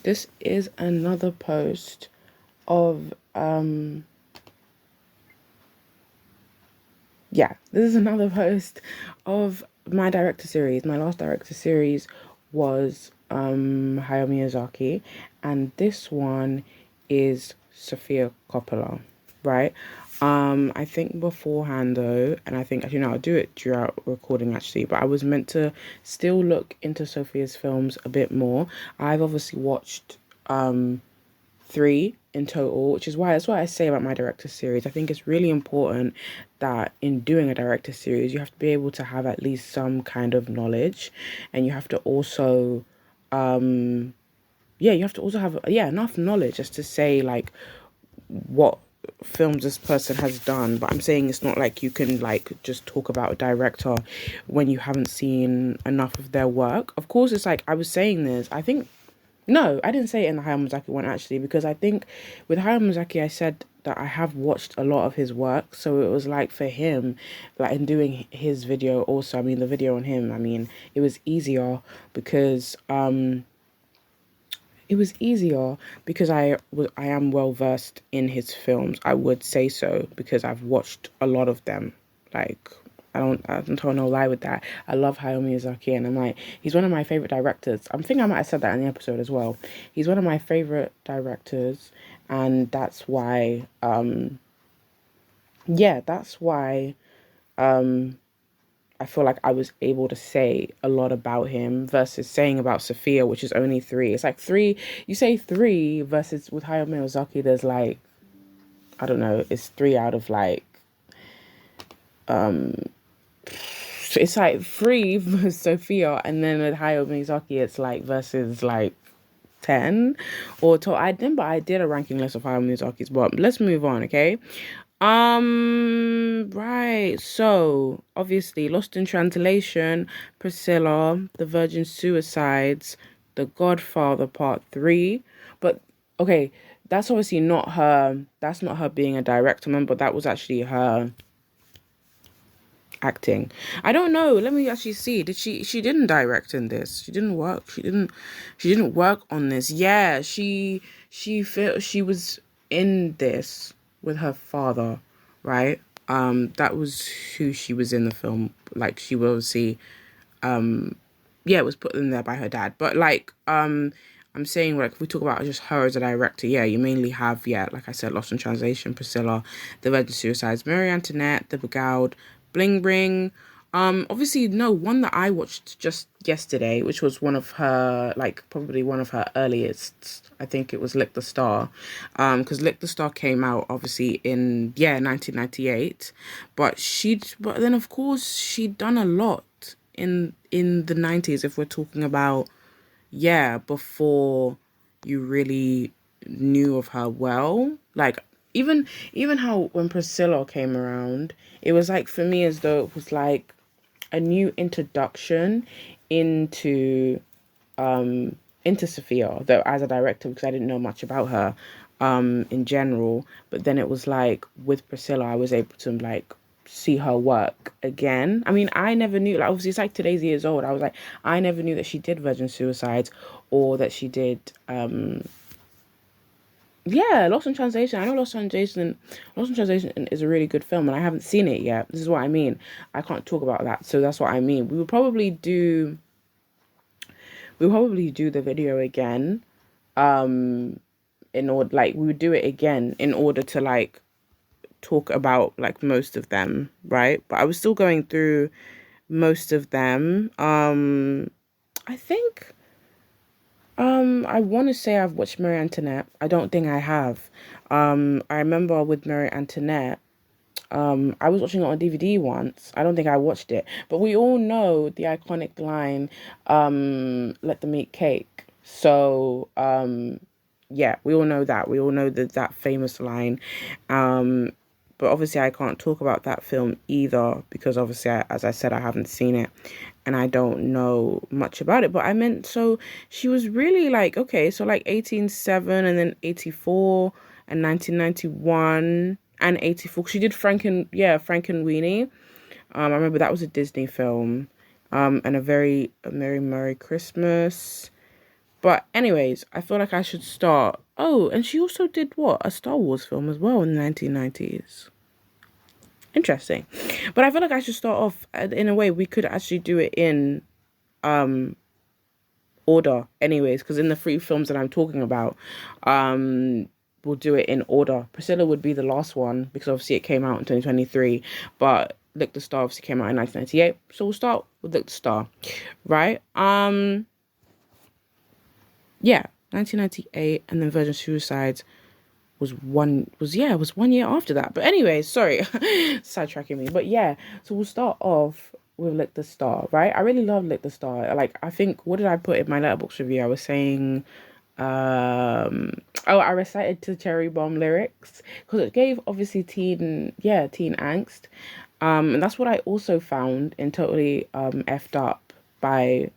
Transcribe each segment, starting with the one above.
This is another post of this is another post of my director series. My last director series was Hayao Miyazaki, and this one is Sofia Coppola, right? I think beforehand though, and I think actually no, I'll do it throughout recording actually, but I was meant to still look into Sophia's films a bit more. I've obviously watched three in total, which is why that's what I say about my director series. I think it's really important that in doing a director series, you have to be able to have at least some kind of knowledge, and you have to also, you have to also have enough knowledge just to say like what films this person has done. But I'm saying it's not like you can like just talk about a director when you haven't seen enough of their work. Of course, it's like I was saying this. I think no, I didn't say it in the Hayao Miyazaki one actually, because I think with Hayao Miyazaki I said that I have watched a lot of his work, so it was like for him, like in doing his video also, I mean the video on him, I mean it was easier because I am well versed in his films. I would say so because I've watched a lot of them. Like I don't tell no lie with that. I love Hayao Miyazaki, and I'm like, he's one of my favorite directors. I'm thinking I might have said that in the episode as well. He's one of my favorite directors, and that's why that's why I feel like I was able to say a lot about him versus saying about Sophia, which is only three. It's like three, you say three versus with Hayao Miyazaki, there's like, I don't know, it's three out of like, it's like three for Sophia, and then with Hayao Miyazaki, it's like versus like 10 or 12. I remember I did a ranking list of Hayao Miyazaki's, but let's move on, okay? Right. So, obviously, Lost in Translation, Priscilla, The Virgin Suicides, The Godfather Part 3. But, okay, that's obviously not her, that's not her being a director, remember, that was actually her acting. I don't know. Let me actually see. Did she didn't direct in this. She didn't work on this. Yeah, she was in this with her father, right? That was who she was in the film. Like she will see it was put in there by her dad. But like I'm saying, like if we talk about just her as a director, you mainly have like I said, Lost in Translation, Priscilla, The Virgin Suicides, Marie Antoinette, The Beguiled, Bling Bling. Obviously no, one that I watched just yesterday, which was one of her, like probably one of her earliest. I think it was Lick the Star, because Lick the Star came out obviously in 1998, but then of course she'd done a lot in the 90s if we're talking about before you really knew of her well. Like even how when Priscilla came around, it was like for me as though it was like a new introduction into Sophia, though as a director, because I didn't know much about her in general. But then it was like with Priscilla I was able to like see her work again. I mean, I never knew, like obviously it's like today's years old. I was like, I never knew that she did Virgin Suicides or that she did Lost in Translation. I know Lost in Translation is a really good film and I haven't seen it yet. This is what I mean. I can't talk about that. So that's what I mean. We'll probably do the video again. In order, like we would do it again in order to like talk about like most of them, right? But I was still going through most of them. I think I want to say I've watched Marie Antoinette. I don't think I have. I remember with Marie Antoinette, I was watching it on DVD once. I don't think I watched it, but we all know the iconic line, "Let them eat cake." So, we all know that. We all know that famous line. But obviously I can't talk about that film either because obviously, as I said, I haven't seen it and I don't know much about it. But I meant, so she was really like, okay, so like 1807 and then 84 and 1991 and 84. She did Frankenweenie. I remember that was a Disney film. And a Merry Christmas. But anyways, I feel like I should start. Oh, and she also did what? A Star Wars film as well in the 1990s. Interesting. But I feel like I should start off in a way we could actually do it in um order anyways, because in the three films that I'm talking about, we'll do it in order. Priscilla would be the last one because obviously it came out in 2023, but Lick the Star obviously came out in 1998. So we'll start with Lick the Star, right? Yeah, 1998, and then Virgin Suicides was 1 year after that. But anyway, sorry, sidetracking me. But yeah, so we'll start off with Lick the Star, right? I really love Lick the Star. Like, I think, what did I put in my letterbox review? I was saying, I recited to Cherry Bomb lyrics because it gave obviously teen angst. And that's what I also found in Totally Effed Up by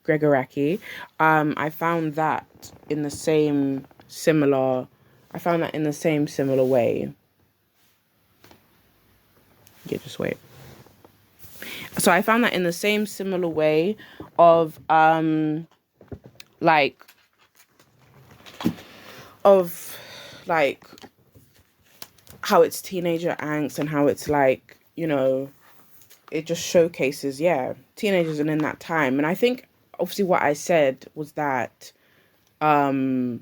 Gregoraki. I found that in the same similar. I found that in the same similar way. Yeah, just wait. So I found that in the same similar way of like of like how it's teenager angst and how it's like, you know, it just showcases, yeah, teenagers and in that time. And I think obviously what I said was that like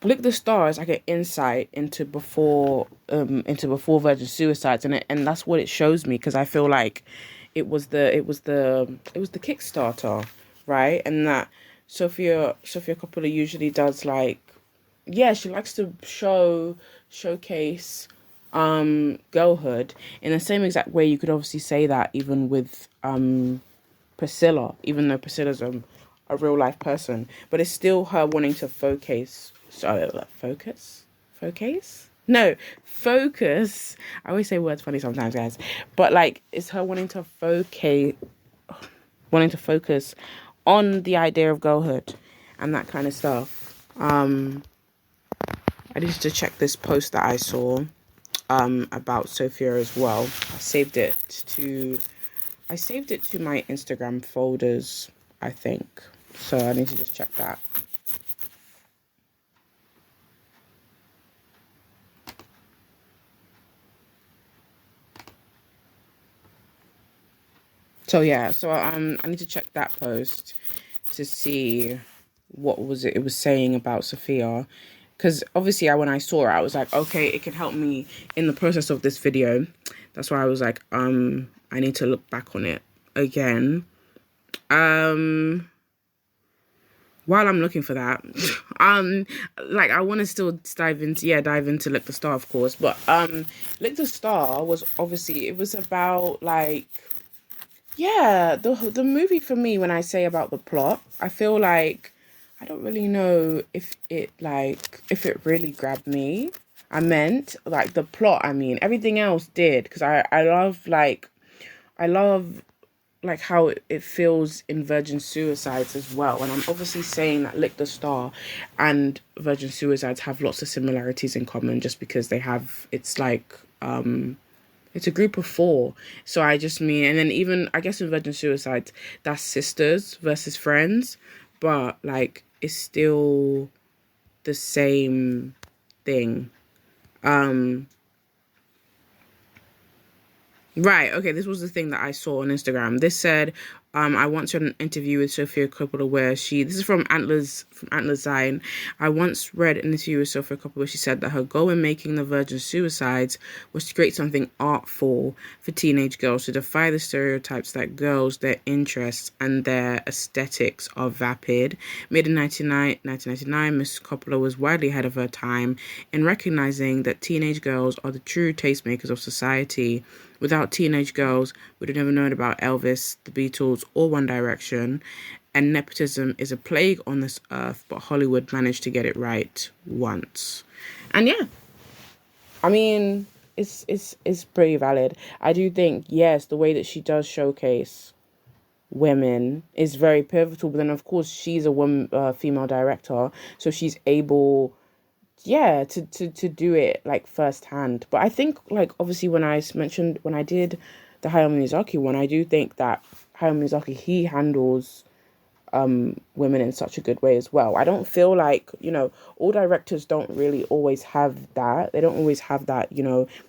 Lick the Star is like an insight into before Virgin Suicides, and that's what it shows me, because I feel like it was the Kickstarter, right? And that Sofia Coppola usually does, like, yeah, she likes to showcase girlhood in the same exact way. You could obviously say that even with Priscilla, even though Priscilla's a real life person, but it's still her wanting to focus. I always say words funny sometimes, guys, but like it's her wanting to focus on the idea of girlhood and that kind of stuff. I needed to check this post that I saw about Sophia as well. I saved it to my Instagram folders, I think. So I need to just check that. So yeah, I need to check that post to see what was it was saying about Sophia, because obviously when I saw it, I was like, okay, it could help me in the process of this video. That's why I was like, I need to look back on it again. While I'm looking for that, like I want to still dive into Lick the Star, of course, but Lick the Star was obviously, it was about like, yeah, the movie for me, when I say about the plot, I feel like I don't really know if it really grabbed me. I meant like the plot, I mean, everything else did, because I love like how it feels in Virgin Suicides as well. And I'm obviously saying that Lick the Star and Virgin Suicides have lots of similarities in common, just because it's like it's a group of four. So I just mean, and then even I guess in Virgin Suicides, that's sisters versus friends, but like it's still the same thing. Right, okay, this was the thing that I saw on Instagram. This said, I once read an interview with Sofia Coppola where this is from Antlers Sign. I once read an interview with Sofia Coppola where she said that her goal in making the Virgin Suicides was to create something artful for teenage girls, to defy the stereotypes that girls, their interests, and their aesthetics are vapid. Made in 1999, Miss Coppola was widely ahead of her time in recognizing that teenage girls are the true tastemakers of society. Without teenage girls, we'd have never known about Elvis, the Beatles, or One Direction. And nepotism is a plague on this earth, but Hollywood managed to get it right once. And yeah, I mean, it's pretty valid. I do think, yes, the way that she does showcase women is very pivotal. But then, of course, she's a woman, female director, so she's able, yeah, to do it like firsthand. But I think, like, obviously when I did the Hayao Miyazaki one, I do think that Hayao Miyazaki, he handles women in such a good way as well. I don't feel like, all directors don't really always have that. They don't always have that,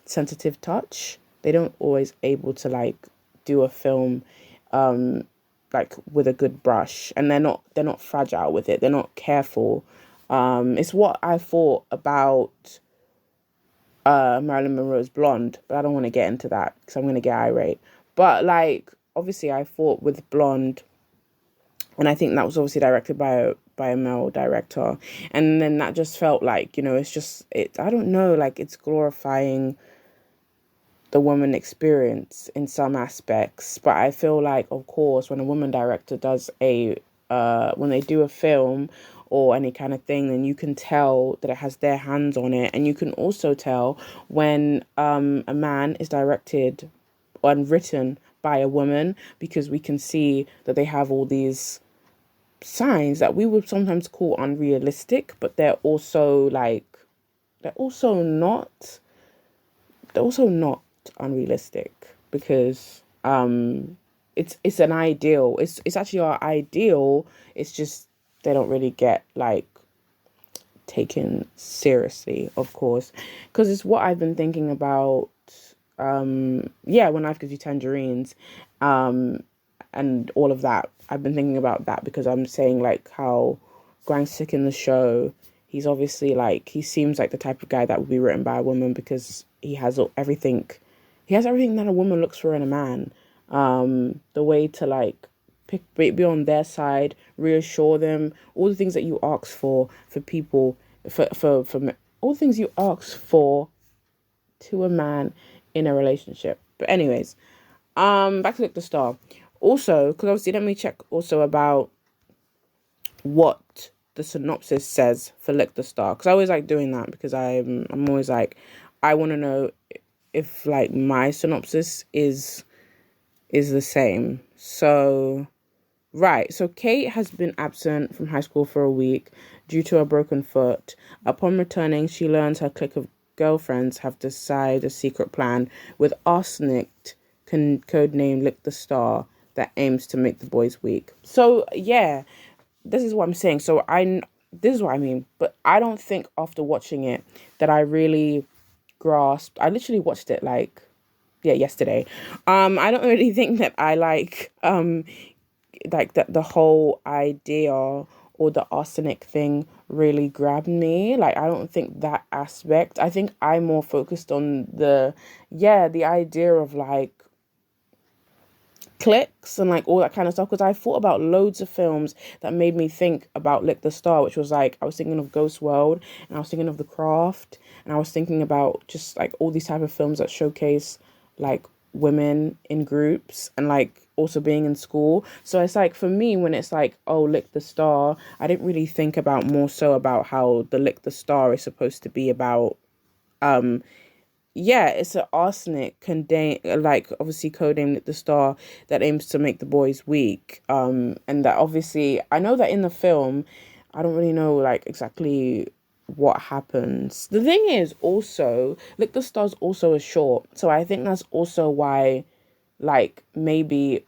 sensitive touch. They don't always able to like do a film like with a good brush, and they're not fragile with it. They're not careful. It's what I thought about Marilyn Monroe's Blonde, but I don't want to get into that because I'm going to get irate. But like, obviously, I thought with Blonde, and I think that was obviously directed by a male director, and then that just felt like, it's just it. I don't know, like it's glorifying the woman experience in some aspects, but I feel like, of course, when a woman director does when they do a film or any kind of thing, then you can tell that it has their hands on it, and you can also tell when a man is directed and written by a woman, because we can see that they have all these signs that we would sometimes call unrealistic, but they're also they're also not they're also not unrealistic, because it's an ideal. It's actually our ideal. It's just they don't really get like taken seriously, of course, because it's what I've been thinking about. When Life Gives You Tangerines, and all of that. I've been thinking about that because I'm saying like how Grant Sick in the show, he's obviously like, he seems like the type of guy that would be written by a woman, because he has everything. He has everything that a woman looks for in a man. The way to like be on their side, reassure them, all the things that you ask for people, for all the things you ask for to a man in a relationship. But anyways, back to Lick the Star. Also, because obviously, let me check also about what the synopsis says for Lick the Star, because I always like doing that, because I'm always like, I want to know if like my synopsis is the same. So right, so Kate has been absent from high school for a week due to a broken foot. Upon returning, she learns her clique of girlfriends have decided a secret plan with arsenic, codenamed Lick the Star, that aims to make the boys weak. So yeah, this is what I'm saying. So this is what I mean. But I don't think after watching it that I really grasped. I literally watched it yesterday. I don't really think that I like that the whole idea or the arsenic thing really grabbed me. Like, I don't think that aspect. I think I'm more focused on the idea of like clicks and like all that kind of stuff, because I thought about loads of films that made me think about Lick the Star, which was like, I was thinking of Ghost World, and I was thinking of The Craft, and I was thinking about just like all these type of films that showcase like women in groups and like also being in school. So it's like, for me, when it's like, oh, Lick the Star, I didn't really think about more so about how the Lick the Star is supposed to be about it's an arsenic contain, like obviously codenamed Lick the Star, that aims to make the boys weak. And that obviously, I know that in the film, I don't really know like exactly what happens. The thing is also, Lick the Star's also a short, so I think that's also why, like, maybe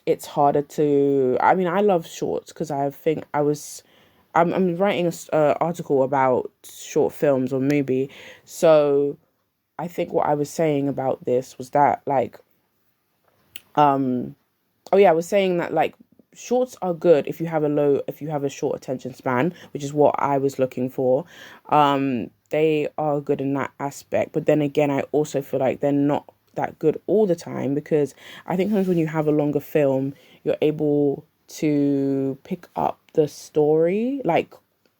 it's harder to. I mean, I love shorts because I think I'm writing a article about short films or movie, so I think what I was saying about this was that like, I was saying that like shorts are good if you have a short attention span, which is what I was looking for. They are good in that aspect, but then again, I also feel like they're not that good all the time, because I think sometimes when you have a longer film, you're able to pick up the story like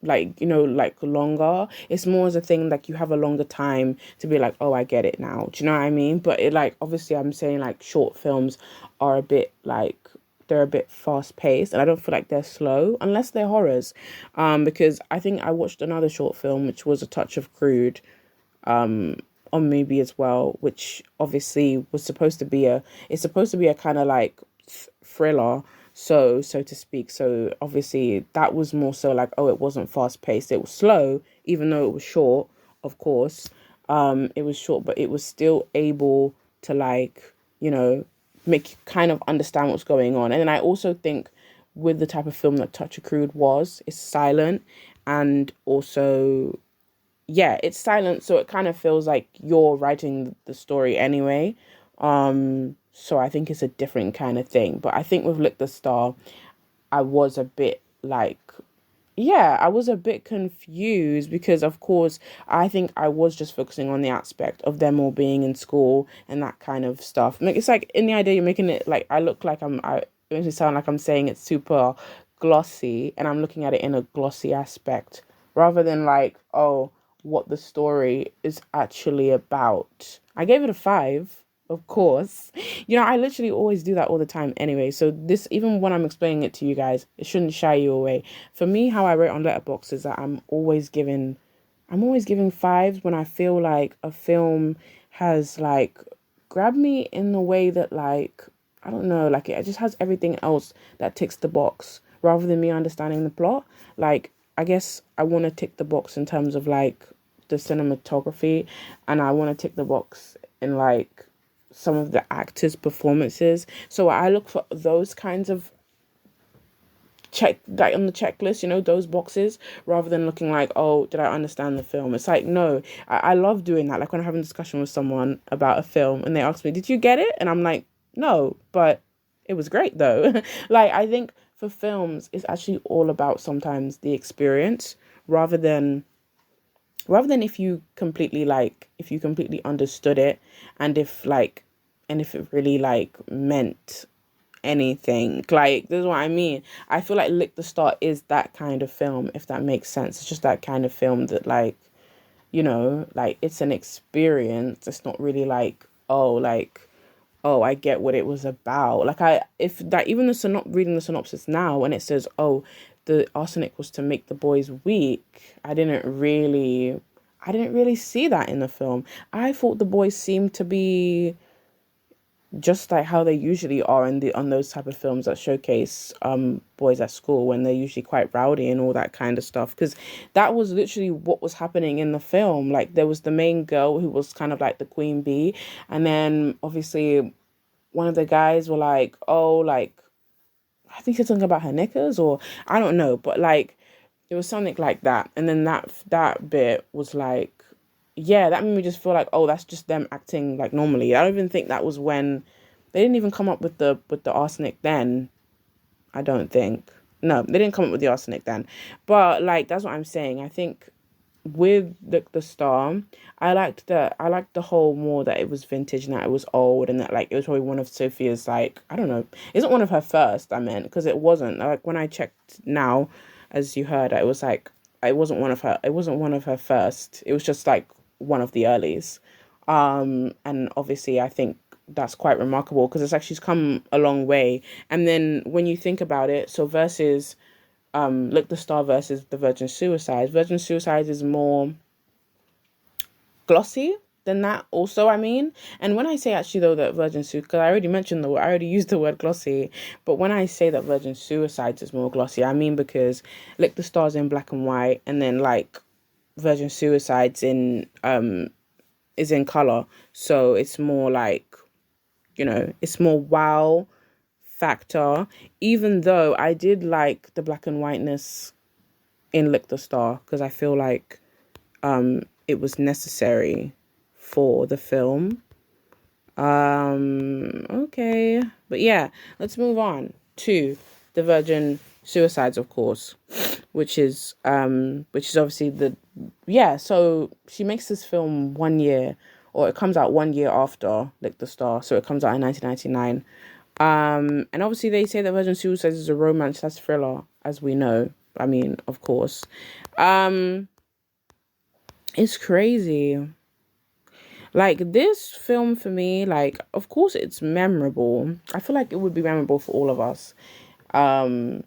longer. It's more as a thing like you have a longer time to be like, oh, I get it now. Do you know what I mean? But it like, obviously I'm saying like short films are a bit like, they're a bit fast paced, and I don't feel like they're slow unless they're horrors. Because I think I watched another short film which was A Touch of Crude on Mubi as well, which obviously was supposed to be a kind of like thriller, so to speak. So obviously that was more so like, oh, it wasn't fast paced, it was slow, even though it was short, of course. It was short, but it was still able to like you know, make you kind of understand what's going on. And then I also think with the type of film that Touch of Crude was, it's silent, and also, yeah, it's silent, so it kind of feels like you're writing the story anyway. So I think it's a different kind of thing. But I think with Lick the Star, I was a bit like, yeah, I was a bit confused because, of course, I think I was just focusing on the aspect of them all being in school and that kind of stuff. Like, it's like in the idea you're making it like I look like it makes me sound like I'm saying it's super glossy, and I'm looking at it in a glossy aspect rather than like, oh, what the story is actually about. I gave it a 5, of course. I literally always do that all the time anyway. So this, even when I'm explaining it to you guys, it shouldn't shy you away. For me, how I rate on Letterboxd is that I'm always giving 5s when I feel like a film has like grabbed me in the way that, like, I don't know, like it just has everything else that ticks the box rather than me understanding the plot. Like, I guess I want to tick the box in terms of like the cinematography, and I want to tick the box in like some of the actors' performances. So I look for those kinds of check, like on the checklist, those boxes, rather than looking like, oh, did I understand the film? It's like, no, I love doing that. Like when I'm having a discussion with someone about a film and they ask me, did you get it? And I'm like, no, but it was great though. Like, I think for films, it's actually all about sometimes the experience rather than if you completely understood it, and if it really like meant anything. Like, this is what I mean. I feel like Lick the Star is that kind of film, if that makes sense. It's just that kind of film that, like, like, it's an experience. It's not really like, oh, I get what it was about. Like, if that, even reading the synopsis now, and it says, oh, the arsenic was to make the boys weak, I didn't really see that in the film. I thought the boys seemed to be just like how they usually are on those type of films that showcase boys at school, when they're usually quite rowdy and all that kind of stuff, because that was literally what was happening in the film. Like, there was the main girl who was kind of like the queen bee, and then obviously one of the guys were like, oh, like, I think it's something about her knickers, or I don't know, but like it was something like that. And then that bit was like, yeah, that made me just feel like, oh, that's just them acting like normally. I don't even think that was when they didn't even come up with the arsenic then. I don't think. No, they didn't come up with the arsenic then. But like, that's what I'm saying. I think with the Star, I liked the whole more that it was vintage and that it was old, and that like it was probably one of Sophia's, like, I don't know, it isn't one of her first, I meant, because it wasn't, like, when I checked now, as you heard, it was like it wasn't one of her first. It was just like one of the earlies. And obviously I think that's quite remarkable, because it's like she's come a long way. And then when you think about it, so versus Look the Star versus the Virgin Suicides. Virgin Suicides is more glossy than that also, I mean. And when I say actually though that Virgin Suicide, because I already used the word glossy, but when I say that Virgin Suicides is more glossy, I mean because Lick the Stars in black and white, and then like Virgin Suicides is in color. So it's more like, it's more wow factor, even though I did like the black and whiteness in Lick the Star, because I feel like it was necessary for the film. Okay. But yeah, let's move on to the Virgin Suicides, of course, which is obviously so she makes this film 1 year, or it comes out 1 year after Lick the Star, so it comes out in 1999. And obviously they say that Virgin Suicides is a romance slash thriller, as we know. I mean, of course. It's crazy. Like, this film for me, like, of course it's memorable. I feel like it would be memorable for all of us. In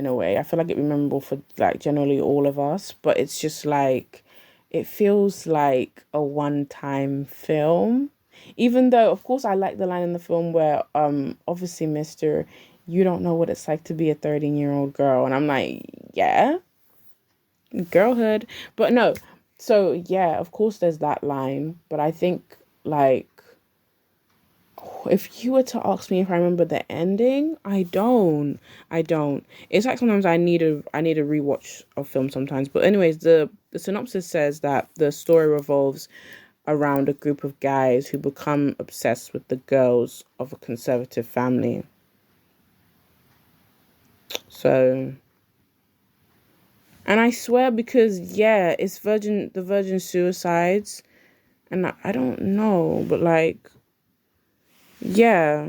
a way. I feel like it'd be memorable for like generally all of us, but it's just like it feels like a one-time film. Even though, of course, I like the line in the film where obviously, Mr., you don't know what it's like to be a 13-year-old girl. And I'm like, yeah, girlhood. But no. So yeah, of course there's that line, but I think like If you were to ask me if I remember the ending, I don't. I don't. It's like sometimes I need a rewatch of film sometimes. But anyways, the synopsis says that the story revolves around a group of guys who become obsessed with the girls of a conservative family. So, and I swear because yeah, it's the virgin suicides, and I don't know, but like yeah.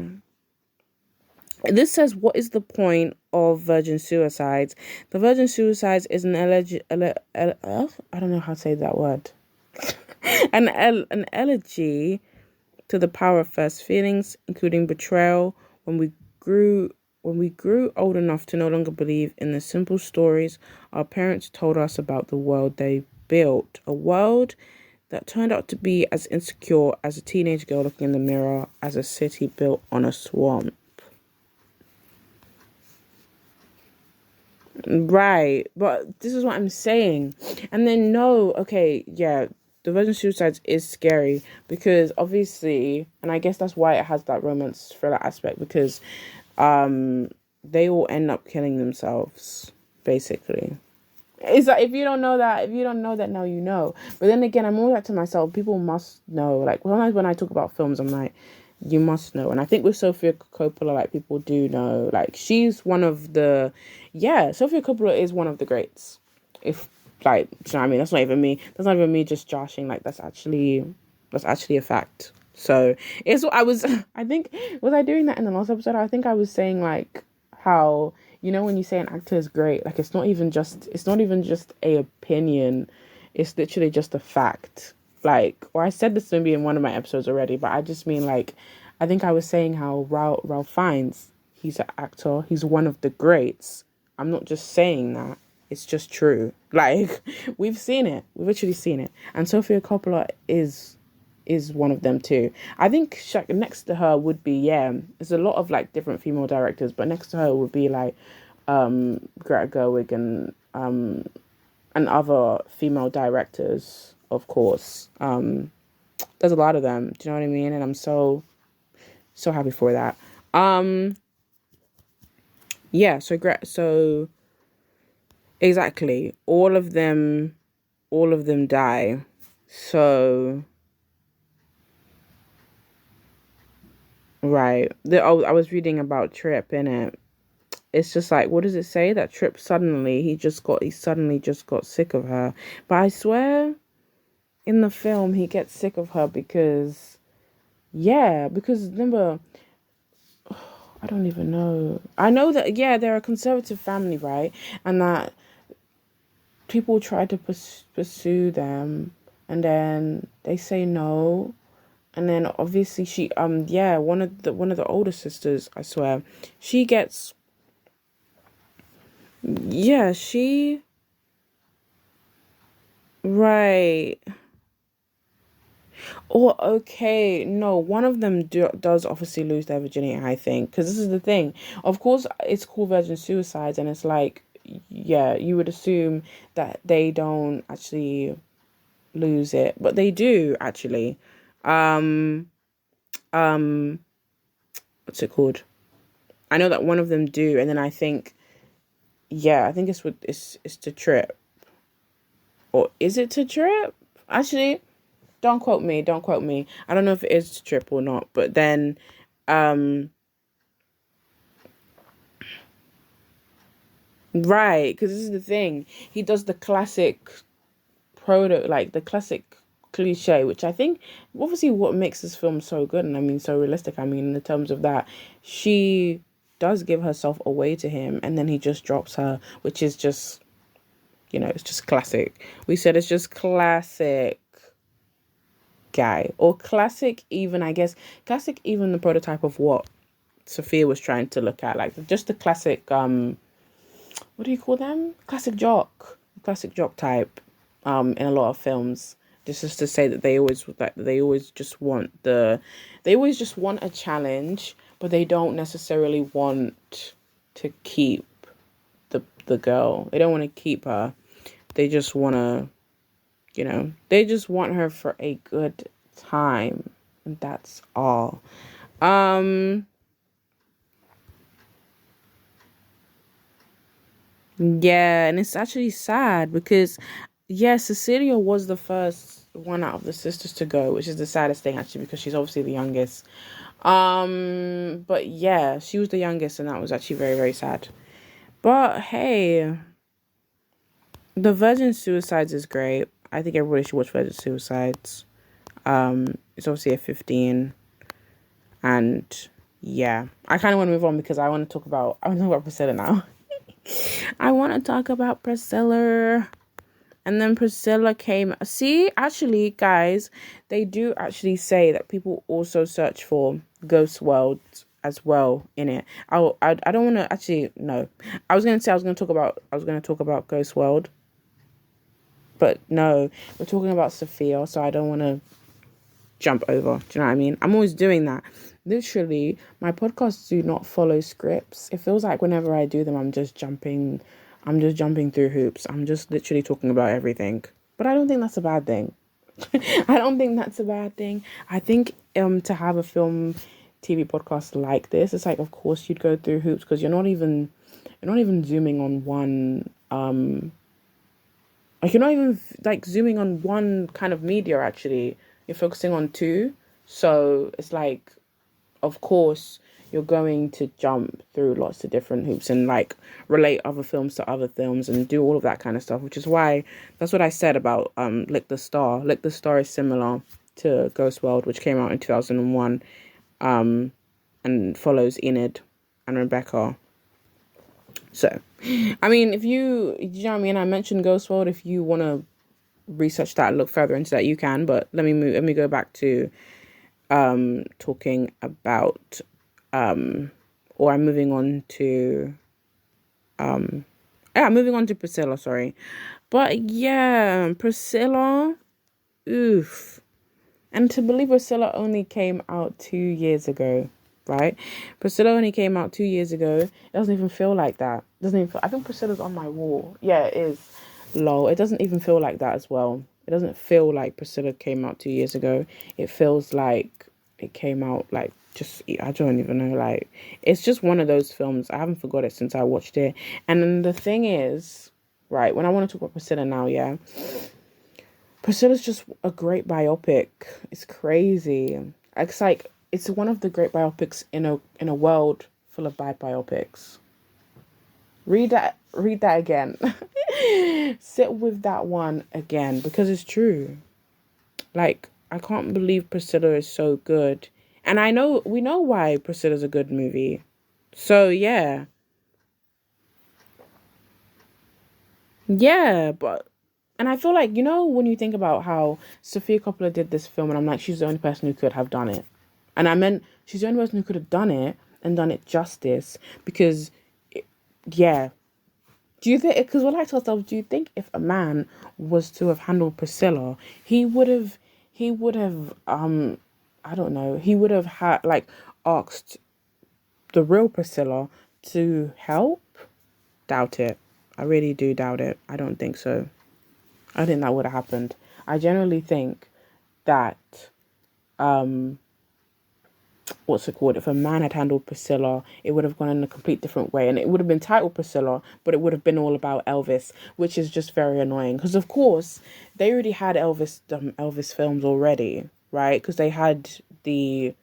This says, what is the point of virgin suicides? The virgin suicides is I don't know how to say that word. An elegy to the power of first feelings, including betrayal, when we grew old enough to no longer believe in the simple stories our parents told us about the world they built. A world that turned out to be as insecure as a teenage girl looking in the mirror as a city built on a swamp. Right, but this is what I'm saying. And then no, okay, yeah, the virgin suicides is scary because obviously, and I guess that's why it has that romance thriller aspect because they all end up killing themselves, basically. It's like if you don't know that now you know. But then again, I'm always like to myself, people must know. Like sometimes when I talk about films, I'm like, you must know. And I think with Sofia Coppola, like people do know. Like she's one of the, yeah, Sofia Coppola is one of the greats. If like, do you know what I mean? That's not even me. That's not even me just joshing. Like that's actually a fact. So it's what I was. I think was I doing that in the last episode? I think I was saying like how when you say an actor is great, like it's not even just a opinion, it's literally just a fact. Like, or I said this maybe in one of my episodes already, but I just mean like I think I was saying how Ralph Fiennes, he's an actor, he's one of the greats. I'm not just saying that, it's just true. Like we've seen it, we've literally seen it. And Sofia Coppola is one of them too. I think next to her would be, there's a lot of like different female directors, but next to her would be like Greta Gerwig and other female directors, of course. There's a lot of them, do you know what I mean? And I'm so happy for that. So exactly, all of them die. So right. I was reading about Trip in it. It's just like, what does it say? That Trip he suddenly just got sick of her. But I swear in the film he gets sick of her because remember, I don't even know. I know that they're a conservative family, right? And that people try to pursue them and then they say no. And then obviously she one of the older sisters, I swear, she gets she right. Or okay, no, one of them does obviously lose their virginity, I think, because this is the thing. Of course, it's called virgin suicides, and it's like, you would assume that they don't actually lose it, but they do actually. Um, um, what's it called? I know that one of them do, and then I think, I think it's to Trip, or is it to Trip? Actually, don't quote me. Don't quote me. I don't know if it is to Trip or not, but then, right, because this is the thing. He does the classic like the classic cliche, which I think obviously what makes this film so good and I mean so realistic. I mean in the terms of that, she does give herself away to him, and then he just drops her, which is just it's just classic. We said it's just classic guy, or classic even, I guess, classic even the prototype of what Sophia was trying to look at, like just the classic what do you call them, classic jock type in a lot of films. This is to say that they always just want a challenge, but they don't necessarily want to keep the girl. They don't want to keep her. They just want to, they just want her for a good time, and that's all. Um, yeah, and it's actually sad because, yeah, Cecilia was the first one out of the sisters to go, which is the saddest thing actually because she's obviously the youngest. But yeah, she was the youngest, and that was actually very, very sad. But hey, the Virgin Suicides is great. I think everybody should watch Virgin Suicides. It's obviously a 15, and yeah, I kind of want to move on because I want to talk about Priscilla now. I want to talk about Priscilla. And then Priscilla came. See, actually, guys, they do actually say that people also search for ghost worlds as well in it. I don't want to actually no. I was gonna talk about Ghost World, but no, we're talking about Sophia, so I don't want to jump over. Do you know what I mean? I'm always doing that. Literally, my podcasts do not follow scripts. It feels like whenever I do them, I'm just jumping through hoops. I'm just literally talking about everything. But I don't think that's a bad thing. I don't think that's a bad thing. I think to have a film TV podcast like this, it's like of course you'd go through hoops because you're not even zooming on one like you're not even like zooming on one kind of media actually. You're focusing on two. So it's like of course you're going to jump through lots of different hoops and like relate other films to other films and do all of that kind of stuff, which is why that's what I said about Lick the Star. Lick the Star is similar to Ghost World, which came out in 2001, and follows Enid and Rebecca. So I mean, if you know what I mean, I mentioned Ghost World. If you want to research that, look further into that, you can, but let me go back to talking about or I'm moving on to moving on to Priscilla, sorry. But yeah, Priscilla, oof. And to believe Priscilla only came out 2 years ago, right? Priscilla only came out 2 years ago. It doesn't even feel like that. It doesn't even feel, I think Priscilla's on my wall. Yeah, it is. Lol. It doesn't even feel like that as well. It doesn't feel like Priscilla came out 2 years ago. It feels like it came out like just, I don't even know, like it's just one of those films. I haven't forgot it since I watched it. And then the thing is, right, when I want to talk about Priscilla now, yeah, Priscilla's just a great biopic. It's crazy. It's like it's one of the great biopics in a world full of bad biopics. Read that again. Sit with that one again because it's true. Like I can't believe Priscilla is so good. And I know we know why Priscilla's a good movie. So yeah. Yeah, but and I feel like, you know, when you think about how Sofia Coppola did this film, and I'm like, she's the only person who could have done it. And I meant she's the only person who could have done it and done it justice because, yeah. Do you think, because we're like to ourselves, do you think if a man was to have handled Priscilla, he would have, I don't know, he would have had, like, asked the real Priscilla to help? Doubt it. I really do doubt it. I don't think so. I think that would have happened. I generally think that what's it called? If a man had handled Priscilla, it would have gone in a complete different way, and it would have been titled Priscilla, but it would have been all about Elvis, which is just very annoying. Because of course they already had Elvis films already, right? Because they had the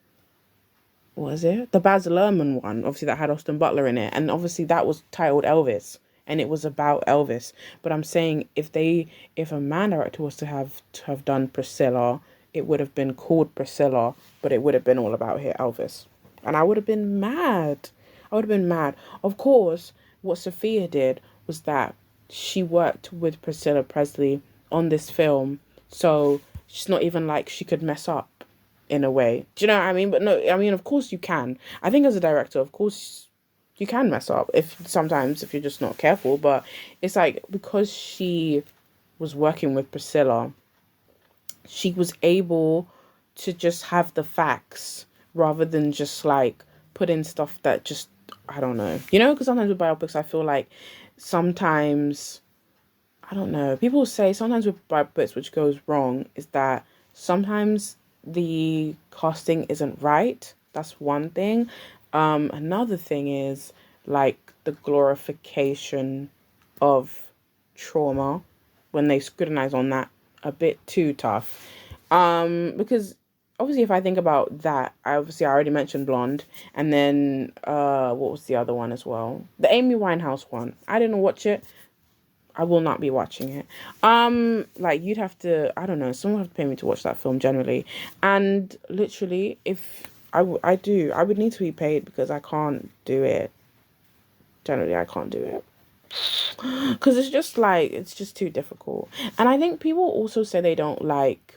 what was it? The Baz Luhrmann one, obviously that had Austin Butler in it, and obviously that was titled Elvis, and it was about Elvis. But I'm saying if a man director was to have done Priscilla, it would have been called Priscilla, but it would have been all about here Elvis, and I would have been mad. I would have been mad. Of course, what Sophia did was that she worked with Priscilla Presley on this film, so she's not even like she could mess up in a way. Do you know what I mean? But no, I mean, of course you can. I think as a director, of course you can mess up if you're just not careful. But it's like because she was working with Priscilla, she was able to just have the facts rather than just like put in stuff that just I don't know. You know, because sometimes with biopics, I feel like sometimes I don't know. People say sometimes with biopics, which goes wrong, is that sometimes the casting isn't right. That's one thing. Another thing is like the glorification of trauma when they scrutinize on that a bit too tough. Because obviously if I think about that, I already mentioned Blonde, and then what was the other one as well? The Amy Winehouse one. I didn't watch it. I will not be watching it. Like you'd have to, I don't know, someone would have to pay me to watch that film generally. And literally, if I would need to be paid because I can't do it. Generally, I can't do it. Because it's just like, it's just too difficult. And I think people also say they don't like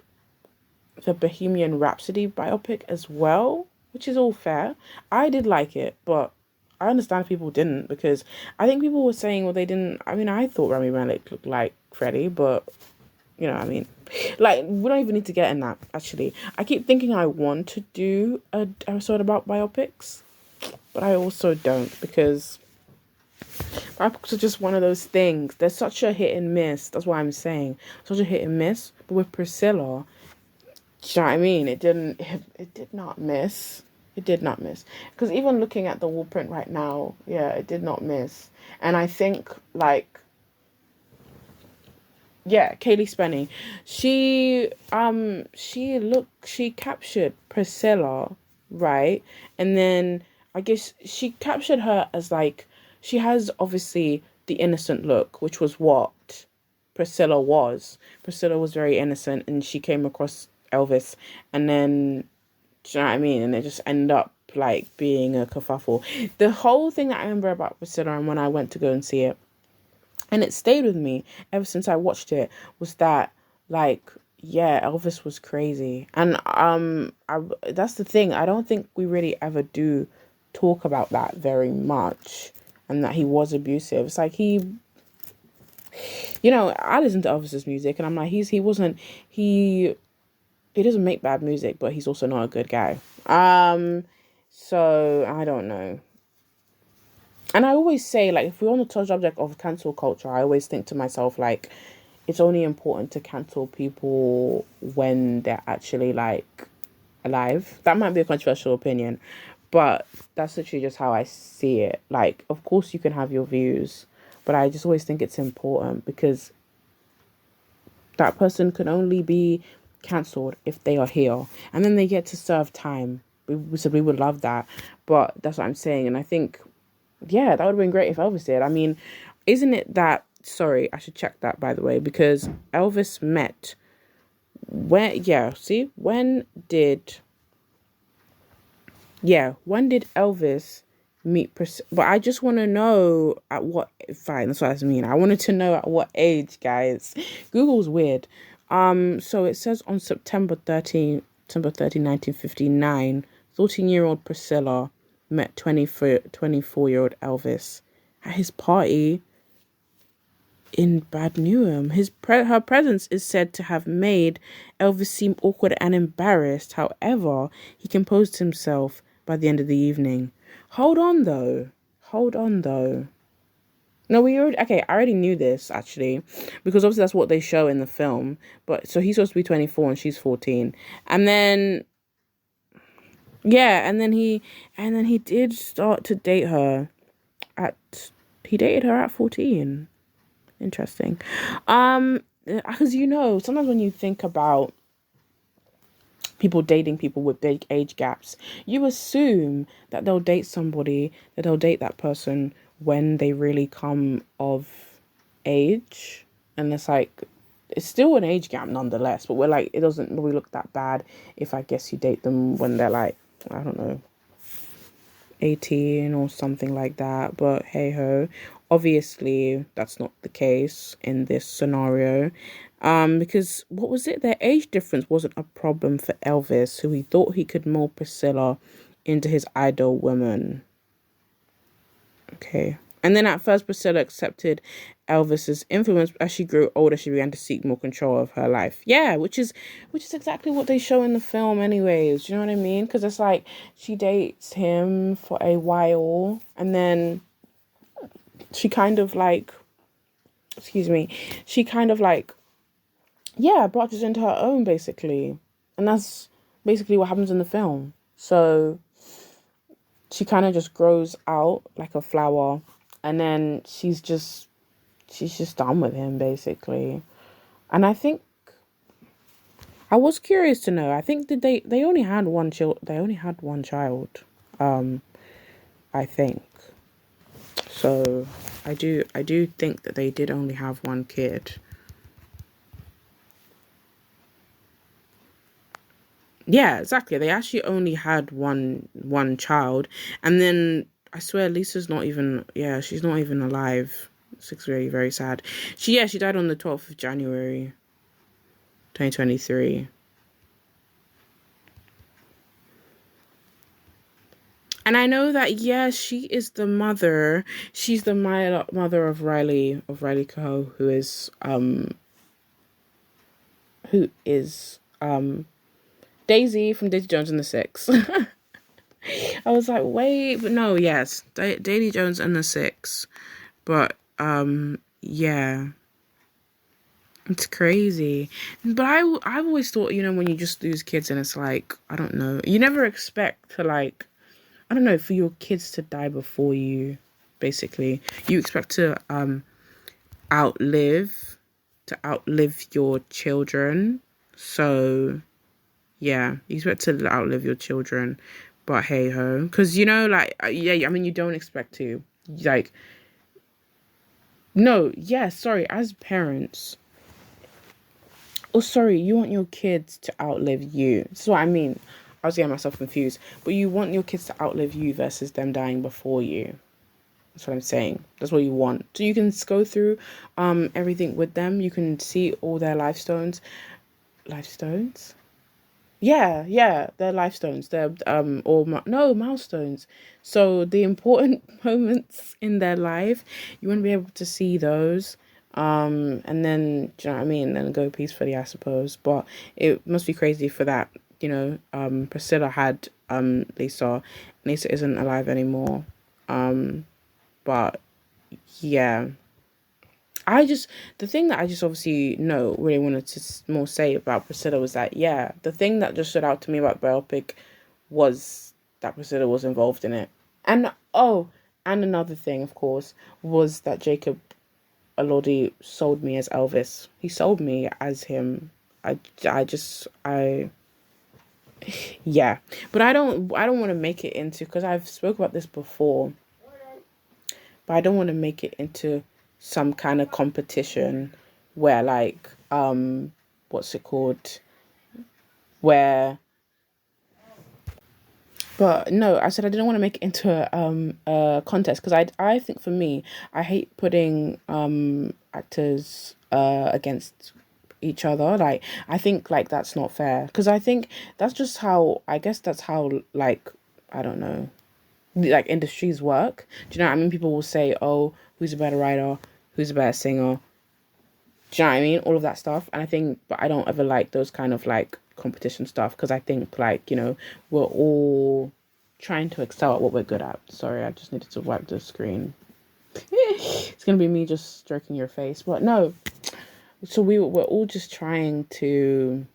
the Bohemian Rhapsody biopic as well, which is all fair. I did like it, but I understand if people didn't, because I think people were saying, well, they didn't. I mean, I thought Rami Malek looked like Freddie, but you know what I mean. Like, we don't even need to get in that, actually. I keep thinking I want to do a episode about biopics, but I also don't, because biopics are just one of those things. There's such a hit and miss. That's what I'm saying. Such a hit and miss. But with Priscilla, do you know what I mean? It did not miss. It did not miss. Because even looking at the wall print right now, yeah, it did not miss. And I think, like, yeah, Kaylee Spenny, she captured Priscilla, right? And then I guess she captured her as, like, she has obviously the innocent look, which was what Priscilla was. Priscilla was very innocent, and she came across Elvis, and then, do you know what I mean? And it just ended up like being a kerfuffle. The whole thing that I remember about Priscilla, and when I went to go and see it, and it stayed with me ever since I watched it, was that, like, yeah, Elvis was crazy. And that's the thing. I don't think we really ever do talk about that very much, and that he was abusive. It's like I listen to Elvis's music, and I'm like, he doesn't make bad music, but he's also not a good guy. So I don't know. And I always say, like, if we're on the subject of cancel culture, I always think to myself, like, it's only important to cancel people when they're actually, like, alive. That might be a controversial opinion, but that's literally just how I see it. Like, of course you can have your views, but I just always think it's important, because that person can only be cancelled if they are here, and then they get to serve time. We would love that, but that's what I'm saying. And I think, yeah, that would have been great if Elvis did. I mean, isn't it that, sorry, I should check that, by the way, because Elvis met, when did Elvis meet Priscilla? But I just want to know at what, fine, that's what I mean. I wanted to know at what age, guys. Google's weird. So it says on September 13, 1959, 14-year-old Priscilla met 24-year-old Elvis at his party in Bad Newham. Her presence is said to have made Elvis seem awkward and embarrassed. However, he composed himself by the end of the evening. Hold on though. No, I already knew this, actually, because obviously that's what they show in the film. But so he's supposed to be 24 and she's 14. And then, yeah, and then he did start to date her he dated her at 14. Interesting. Because, sometimes when you think about people dating people with big age gaps, you assume that they'll date that person when they really come of age. And it's like, it's still an age gap nonetheless, but we're like, it doesn't really look that bad if I guess you date them when they're like, I don't know, 18 or something like that. But hey ho, obviously that's not the case in this scenario, because what was it, their age difference wasn't a problem for Elvis, who he thought he could mold Priscilla into his idol woman. Okay. And then at first Priscilla accepted Elvis's influence. As she grew older, she began to seek more control of her life. Yeah, which is exactly what they show in the film anyways. Do you know what I mean? Because it's like, she dates him for a while, and then she kind of like, yeah, branches into her own, basically. And that's basically what happens in the film. So, she kind of just grows out like a flower, and then she's just done with him basically. And I think I was curious to know. I think did they only had one child. They only had one child. Um, I think so. I do think that they did only have one kid. Yeah, exactly. They actually only had one child, and then I swear Lisa's not even. Yeah, she's not even alive. It's very very sad. She died on the 12th of January, 2023. And I know that yeah, she is the mother. She's the mother of Riley Coe, who is Daisy from Daisy Jones and the Six. I was like, wait, but no, yes, Daisy Jones and the Six. But yeah, it's crazy. But I've always thought, when you just lose kids and it's like, I don't know, you never expect to like, I don't know, for your kids to die before you. Basically, you expect to outlive outlive your children. So yeah, you expect to outlive your children. But hey ho, because like yeah, I mean you don't expect to like no, yeah, sorry, as parents. Oh, sorry, you want your kids to outlive you. That's what I mean. I was getting myself confused. But you want your kids to outlive you versus them dying before you. That's what I'm saying. That's what you want. So you can go through everything with them. You can see all their life stones. Life stones? Yeah, yeah, they're life stones. They're no milestones. So the important moments in their life, you want to be able to see those. And then do you know what I mean? Then go peacefully, I suppose. But it must be crazy for that. Priscilla had Lisa. Lisa isn't alive anymore. But yeah. The thing that I just obviously really wanted to more say about Priscilla was that, yeah, the thing that just stood out to me about biopic was that Priscilla was involved in it. And, and another thing, of course, was that Jacob Elordi sold me as Elvis. He sold me as him. Yeah. But I don't want to make it into, because I've spoke about this before, but I don't want to make it into some kind of competition where like what's it called where but no, I said I didn't want to make it into a contest, because I think for me, I hate putting actors against each other. Like I think like that's not fair, because I think that's just how, I guess that's how, like, I don't know, like industries work. Do you know what I mean? People will say, "Oh, who's a better writer? Who's a better singer?" Do you know what I mean? All of that stuff. And I think, but I don't ever like those kind of like competition stuff, because I think like we're all trying to excel at what we're good at. Sorry, I just needed to wipe the screen. It's gonna be me just stroking your face, but no. So we're all just trying to,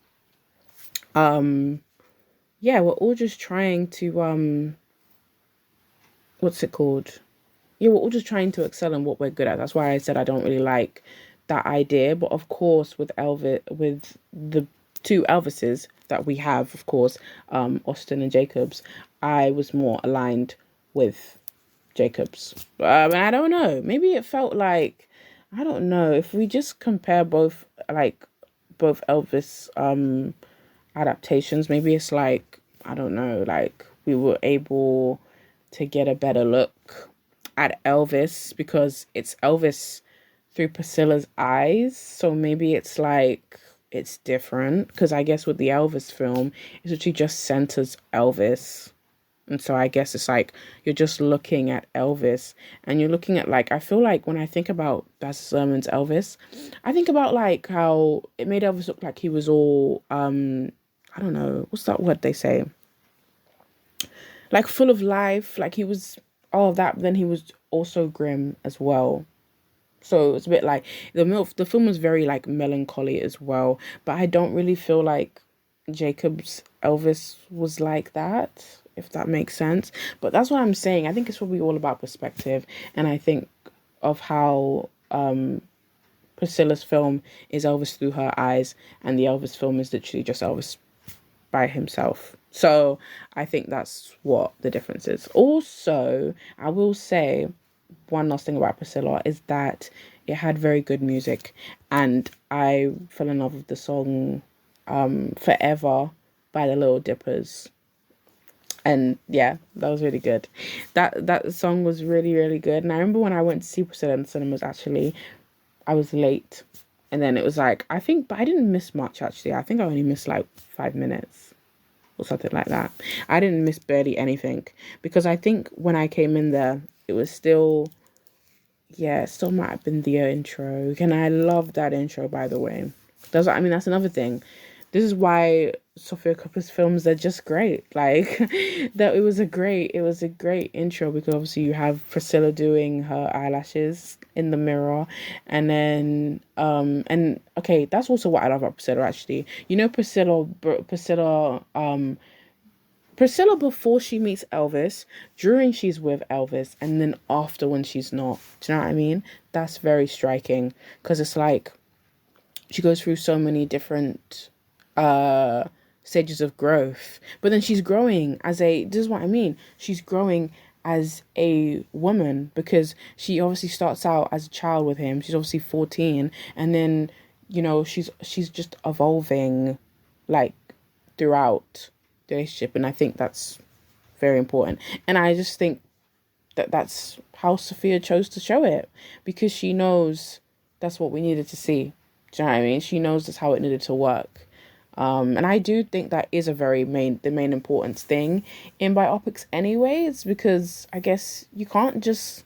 yeah, we're all just trying to what's it called? Yeah, we're all just trying to excel in what we're good at. That's why I said I don't really like that idea. But of course, with Elvis, with the two Elvises that we have, of course, Austin and Jacobs, I was more aligned with Jacobs. And I don't know. Maybe it felt like, I don't know, if we just compare both Elvis adaptations, maybe it's like, I don't know, like we were able to get a better look at Elvis, because it's Elvis through Priscilla's eyes. So maybe it's like it's different, because I guess with the Elvis film, it's actually just centers Elvis. And so I guess it's like you're just looking at Elvis, and you're looking at, like, I feel like when I think about Baz Luhrmann's Elvis, I think about like how it made Elvis look like he was all I don't know, what's that word they say? Like full of life, like he was all of that, but then he was also grim as well. So it's a bit like the film was very like melancholy as well, but I don't really feel like Jacob's Elvis was like that. if that makes sense. But that's what I'm saying. I think it's probably all about perspective, and I think of how Priscilla's film is Elvis through her eyes, and the Elvis film is literally just Elvis by himself. So I think that's what the difference is. Also, I will say one last thing about Priscilla is that it had very good music, and I fell in love with the song Forever by the Little Dippers. And yeah, that was really good. That song was really, really good. And I remember when I went to see Priscilla in the cinemas, actually, I was late. And then it was like, I think, but I didn't miss much actually. I think I only missed like 5 minutes or something like that. I didn't miss barely anything because I think when I came in there, it was still, yeah, it still might have been the intro. And I love that intro, by the way. That's another thing. This is why Sofia Coppola's films are just great. Like it was a great intro because obviously you have Priscilla doing her eyelashes in the mirror, and then and okay, that's also what I love about Priscilla actually. You know Priscilla before she meets Elvis, during she's with Elvis, and then after when she's not. Do you know what I mean? That's very striking because it's like she goes through so many different stages of growth, but then she's growing as a, this is what I mean, she's growing as a woman because she obviously starts out as a child with him. She's obviously 14, and then she's just evolving like throughout the relationship, and I think that's very important. And I just think that that's how Sofia chose to show it because she knows that's what we needed to see. Do you know what I mean? She knows that's how it needed to work. And I do think that is the main importance thing in biopics anyways, because I guess you can't just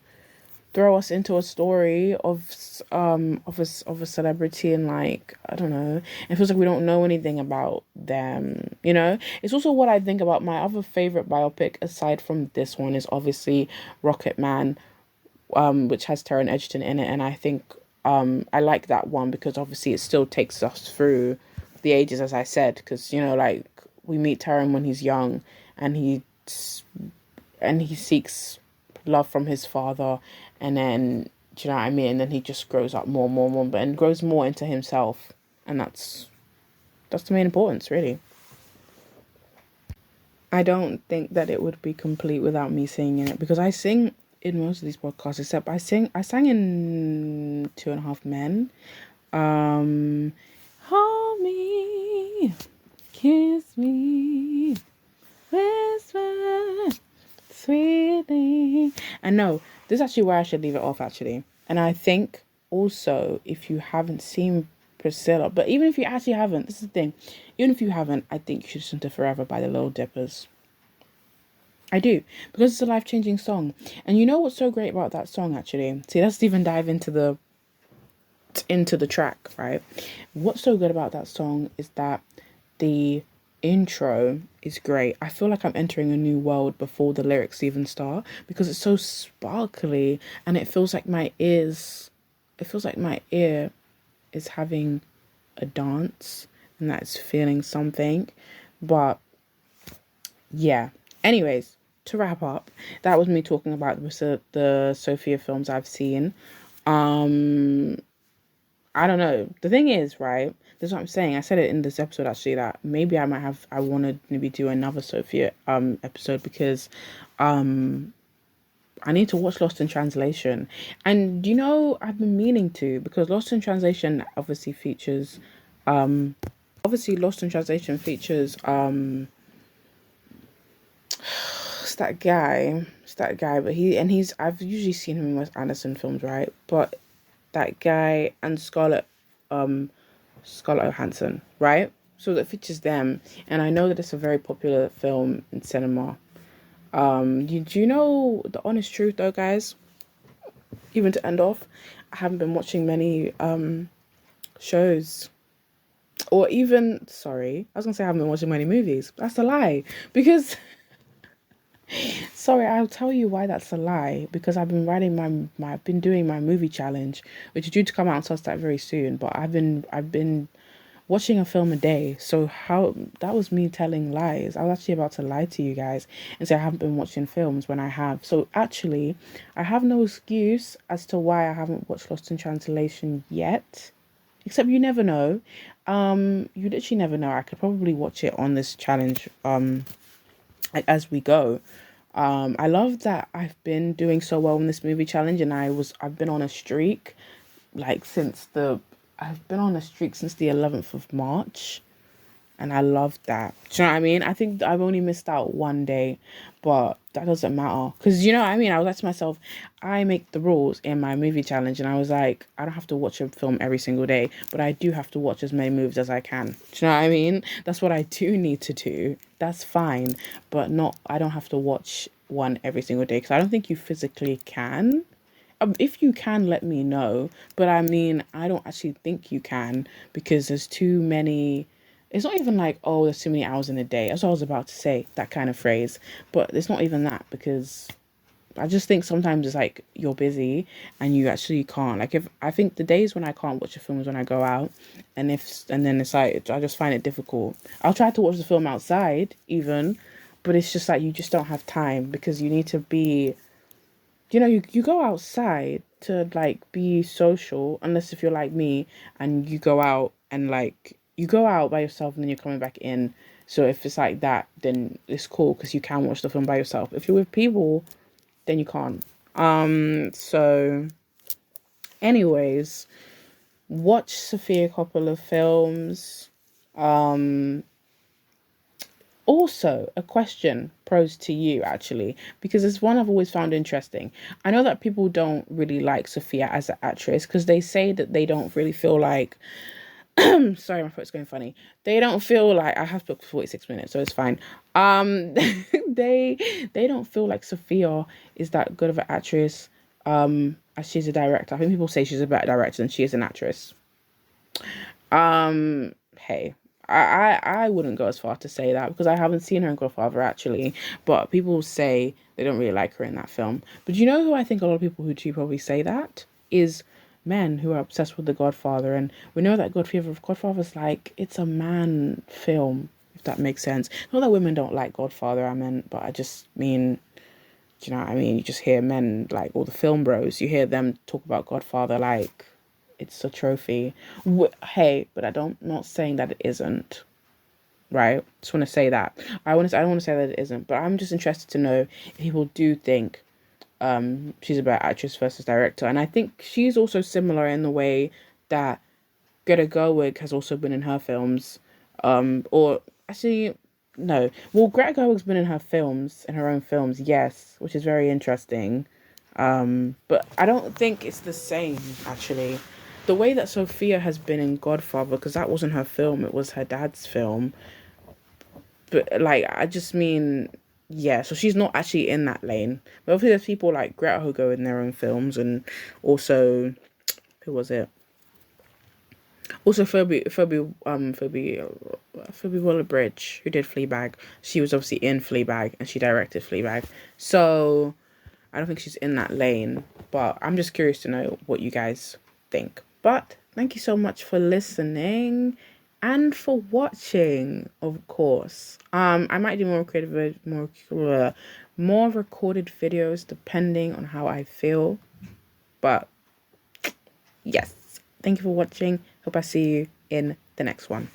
throw us into a story of a celebrity and like, I don't know, it feels like we don't know anything about them, you know? It's also what I think about my other favorite biopic aside from this one is obviously Rocket Man, which has Taron Egerton in it, and I think I like that one because obviously it still takes us through the ages, as I said, because like we meet Taron when he's young, and he seeks love from his father, and then do you know what I mean? And then he just grows up more and more and more, and grows more into himself, and that's the main importance, really. I don't think that it would be complete without me singing in it because I sing in most of these podcasts, except I sang in Two and a Half Men. Hold me, kiss me, whisper sweetly. And no, this is actually where I should leave it off actually. And I think also if you haven't seen Priscilla, but even if you actually haven't, this is the thing, even if you haven't, I think you should listen to Forever by the Little Dippers. I do, because it's a life-changing song. And you know what's so great about that song actually? See, let's even dive into the track, right? What's so good about that song is that the intro is great. I feel like I'm entering a new world before the lyrics even start because it's so sparkly, and it feels like my ear is having a dance and that's feeling something. But yeah, anyways, to wrap up, that was me talking about the Sofia films I've seen. I don't know. The thing is, right, this is what I'm saying. I said it in this episode actually that maybe I want to maybe do another Sofia episode because I need to watch Lost in Translation. And I've been meaning to, because Lost in Translation obviously features it's that guy, but I've usually seen him in Wes Anderson films, right? But that guy and Scarlett Johansson, right? So that features them, and I know that it's a very popular film in cinema. Do you know the honest truth though, guys? Even to end off, I haven't been watching many shows, or even, sorry, I was gonna say I haven't been watching many movies. That's a lie, because sorry, I'll tell you why that's a lie. Because I've been I've been doing my movie challenge, which is due to come out on Substack very soon. But I've been watching a film a day. So how that was me telling lies. I was actually about to lie to you guys and say I haven't been watching films when I have. So actually, I have no excuse as to why I haven't watched Lost in Translation yet. Except you never know. You literally never know. I could probably watch it on this challenge like as we go. I love that I've been doing so well in this movie challenge, and I've been on a streak like I've been on a streak since the 11th of March, and I love that. Do you know what I mean? I think I've only missed out one day, but that doesn't matter because you know what I mean. I was like to myself, I make the rules in my movie challenge, and I was like, I don't have to watch a film every single day, but I do have to watch as many movies as I can. Do you know what I mean? That's what I do need to do. That's fine, but not. I don't have to watch one every single day because I don't think you physically can. If you can, let me know. But I mean, I don't actually think you can because there's too many. It's not even like, oh, there's too many hours in a day. That's what I was about to say, that kind of phrase. But it's not even that because I just think sometimes it's like you're busy and you actually can't. Like if I think the days when I can't watch a film is when I go out, and then it's like I just find it difficult. I'll try to watch the film outside even, but it's just like you just don't have time because you need to be, you go outside to like be social, unless if you're like me and you go out and like you go out by yourself and then you're coming back in. So if it's like that, then it's cool because you can watch the film by yourself. If you're with people, then you can't. So anyways, watch Sofia Coppola films. Um Also, a question posed to you actually, because it's one I've always found interesting. I know that people don't really like Sophia as an actress because they say that they don't really feel like. Sorry, my throat's going funny. They don't feel like I have booked 46 minutes, so it's fine. They don't feel like Sophia is that good of an actress. As she's a director. I think people say she's a better director than she is an actress. Hey, I wouldn't go as far to say that because I haven't seen her in Godfather actually, but people say they don't really like her in that film. But you know who I think a lot of people who do probably say that is men who are obsessed with the Godfather, and we know that Godfather's like it's a man film, if that makes sense. Not that women don't like Godfather, I meant, but I just mean, do you know what I mean? You just hear men like all the film bros, you hear them talk about Godfather like it's a trophy. Hey, but not saying that it isn't, right? Just want to say that. I don't want to say that it isn't, but I'm just interested to know if people do think she's a better actress versus director. And I think she's also similar in the way that Greta Gerwig has also been in her films. Or actually no. Well, Greta Gerwig's been in her films, in her own films, yes, which is very interesting. But I don't think it's the same, actually. The way that Sophia has been in Godfather, because that wasn't her film, it was her dad's film. But, like, I just mean, yeah, so she's not actually in that lane. But obviously there's people like Greta who go in their own films, and also, who was it? Also Phoebe Waller-Bridge, who did Fleabag. She was obviously in Fleabag, and she directed Fleabag. So I don't think she's in that lane, but I'm just curious to know what you guys think. But thank you so much for listening and for watching, of course. I might do more recorded videos depending on how I feel. But yes, thank you for watching. Hope I see you in the next one.